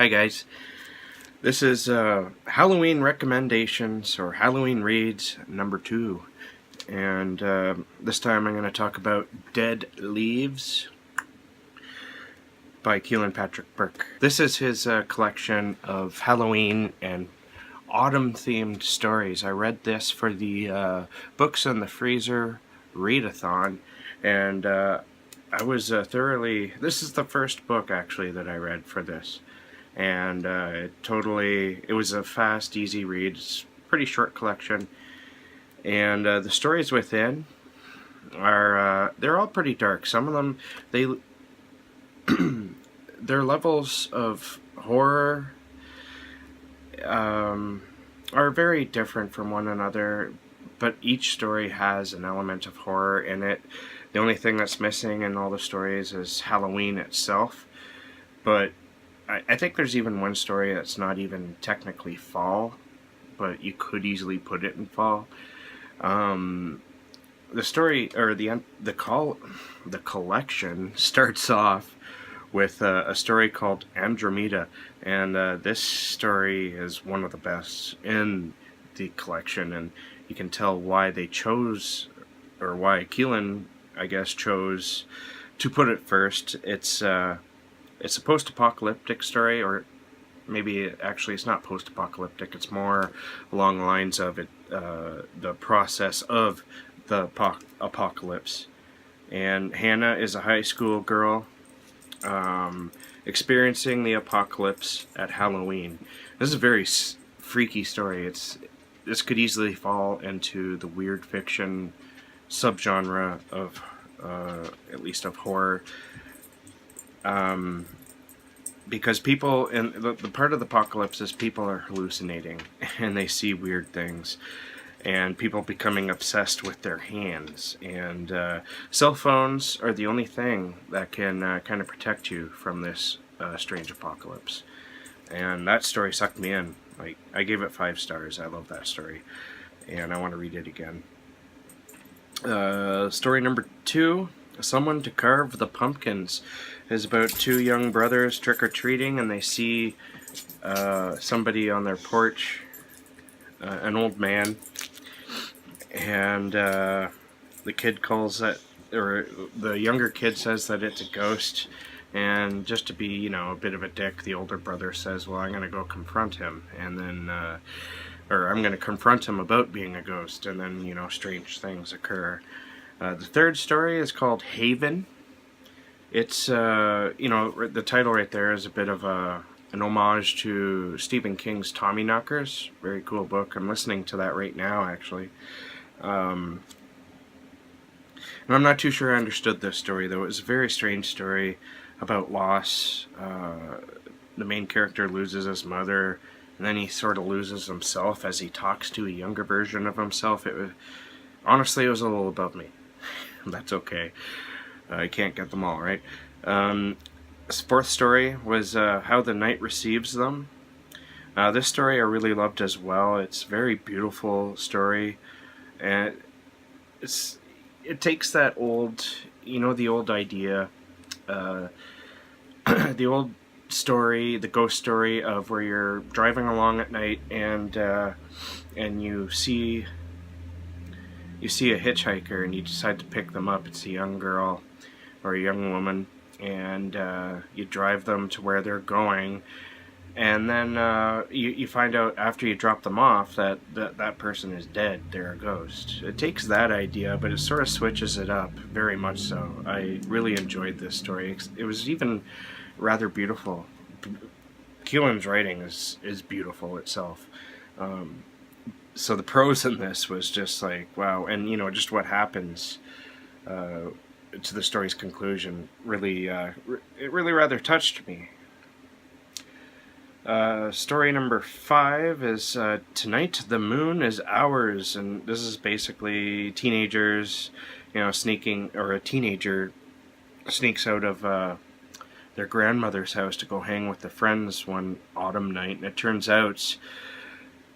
Hi guys, this is Halloween recommendations or Halloween reads number 2, and this time I'm going to talk about Dead Leaves by Kealan Patrick Burke. This is his collection of Halloween and autumn themed stories. I read this for the Books in the Freezer readathon, and I was this is the first book actually that I read for this. And it was a fast, easy read. It's a pretty short collection, and the stories within are they're all pretty dark. Some of them, their levels of horror are very different from one another, but each story has an element of horror in it. The only thing that's missing in all the stories is Halloween itself, but I think there's even one story that's not even technically fall, but you could easily put it in fall. The story, or the collection starts off with a story called Andromeda, and this story is one of the best in the collection, and you can tell why they chose, or why Kealan, I guess, chose to put it first. It's a post-apocalyptic story, or maybe actually it's not post-apocalyptic. It's more along the lines of the process of the apocalypse. And Hannah is a high school girl experiencing the apocalypse at Halloween. This is a very freaky story. This could easily fall into the weird fiction subgenre of at least of horror. Because people, and the part of the apocalypse is people are hallucinating and they see weird things, and people becoming obsessed with their hands, and cell phones are the only thing that can kind of protect you from this strange apocalypse. And that story sucked me in. Like, I gave it 5 stars. I love that story, and I want to read it again. Story number 2, Someone to Carve the Pumpkins, is about 2 young brothers trick-or-treating, and they see somebody on their porch, an old man, and the kid calls that, or the younger kid says that it's a ghost, and just to be, a bit of a dick, the older brother says, well, I'm going to go confront him, and then, or I'm going to confront him about being a ghost, and then, strange things occur. The third story is called Haven. It's, the title right there is a bit of an homage to Stephen King's Tommyknockers. Very cool book. I'm listening to that right now, actually. And I'm not too sure I understood this story, though. It was a very strange story about loss. The main character loses his mother, and then he sort of loses himself as he talks to a younger version of himself. Honestly, it was a little above me. That's okay. I can't get them all, right? This fourth story was How the Night Receives Them. This story I really loved as well. It's a very beautiful story, and it takes that old, the old idea, the old story, the ghost story of where you're driving along at night and you see a hitchhiker and you decide to pick them up. It's a young girl or a young woman, and you drive them to where they're going, and then you find out after you drop them off that person is dead. They're a ghost. It takes that idea, but it sort of switches it up very much so. I really enjoyed this story. It was even rather beautiful. Keelan's writing is beautiful itself. So the prose in this was just like, wow, and just what happens to the story's conclusion really, it really rather touched me. Story number 5 is Tonight the Moon is Ours, and this is basically teenagers, sneaking, or a teenager sneaks out of their grandmother's house to go hang with their friends one autumn night, and it turns out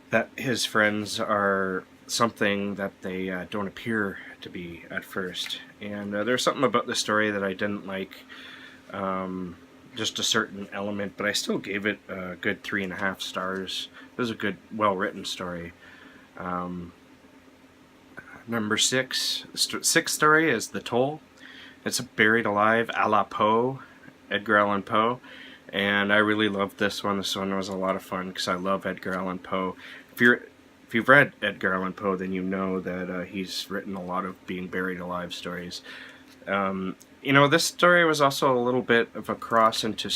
that his friends are something that they don't appear to be at first. And there's something about the story that I didn't like. just a certain element, but I still gave it a good 3.5 stars. It was a good, well-written story. Number 6, sixth story is The Toll. It's a buried alive a la Poe, Edgar Allan Poe, and I really loved this one. This one was a lot of fun because I love Edgar Allan Poe. If you've read Edgar Allan Poe, then you know that he's written a lot of being buried alive stories. This story was also a little bit of a cross into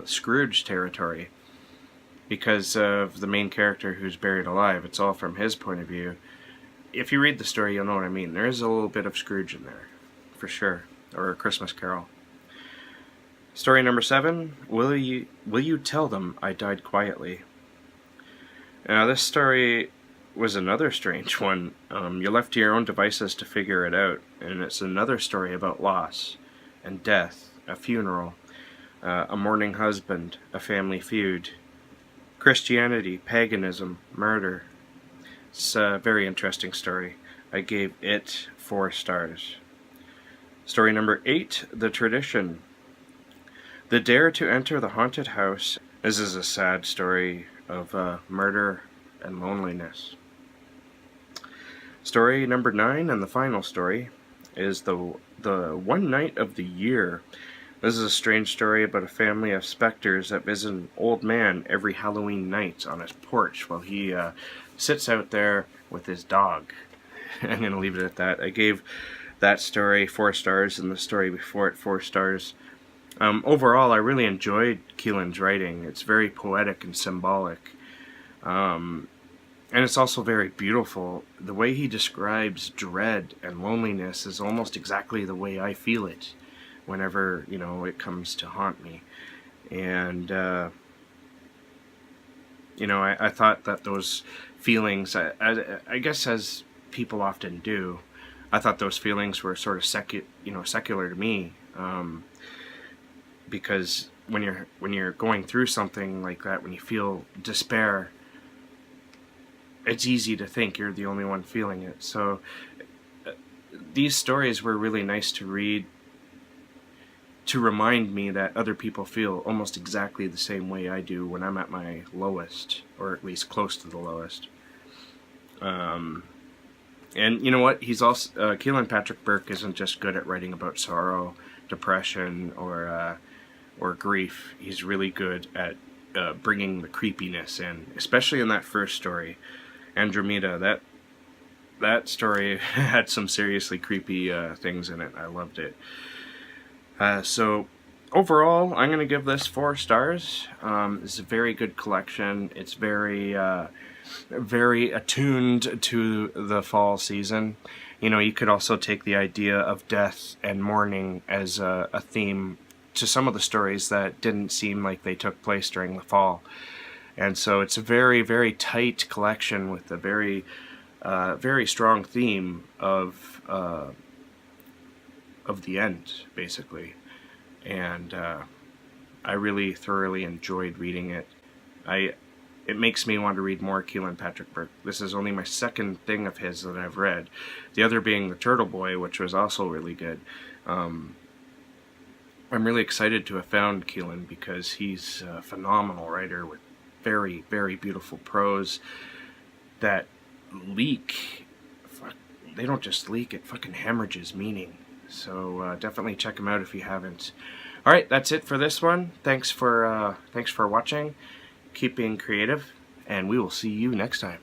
Scrooge territory because of the main character who's buried alive. It's all from his point of view. If you read the story, you'll know what I mean. There is a little bit of Scrooge in there, for sure, or A Christmas Carol. Story number 7, Will You Tell Them I Died Quietly? Now, this story was another strange one. You're left to your own devices to figure it out, and it's another story about loss and death, a funeral, a mourning husband, a family feud, Christianity, paganism, murder. It's a very interesting story. I gave it 4 stars. Story number 8, The Tradition. The Dare to Enter the Haunted House. This is a sad story of murder and loneliness. Story number 9, and the final story, is the One Night of the Year. This is a strange story about a family of specters that visit an old man every Halloween night on his porch while he sits out there with his dog. I'm going to leave it at that. I gave that story 4 stars and the story before it 4 stars. Overall, I really enjoyed Kealan's writing. It's very poetic and symbolic. And it's also very beautiful. The way he describes dread and loneliness is almost exactly the way I feel it whenever, it comes to haunt me. And, I thought that those feelings, I guess as people often do, I thought those feelings were sort of secular to me. Because when you're going through something like that, when you feel despair, it's easy to think you're the only one feeling it. So these stories were really nice to read, to remind me that other people feel almost exactly the same way I do when I'm at my lowest, or at least close to the lowest. And you know what? He's also Kealan Patrick Burke isn't just good at writing about sorrow, depression, or grief. He's really good at bringing the creepiness in, especially in that first story, Andromeda. That story had some seriously creepy things in it. I loved it. So overall, I'm going to give this 4 stars. It's a very good collection. It's very attuned to the fall season. You could also take the idea of death and mourning as a theme to some of the stories that didn't seem like they took place during the fall. And so it's a very, very tight collection with a very, very strong theme of the end, basically. And I really thoroughly enjoyed reading it. It makes me want to read more Kealan Patrick Burke. This is only my second thing of his that I've read. The other being The Turtle Boy, which was also really good. I'm really excited to have found Kealan because he's a phenomenal writer with very, very beautiful prose that leak. They don't just leak, it fucking hemorrhages meaning. So definitely check him out if you haven't. Alright, that's it for this one. Thanks for watching. Keep being creative, and we will see you next time.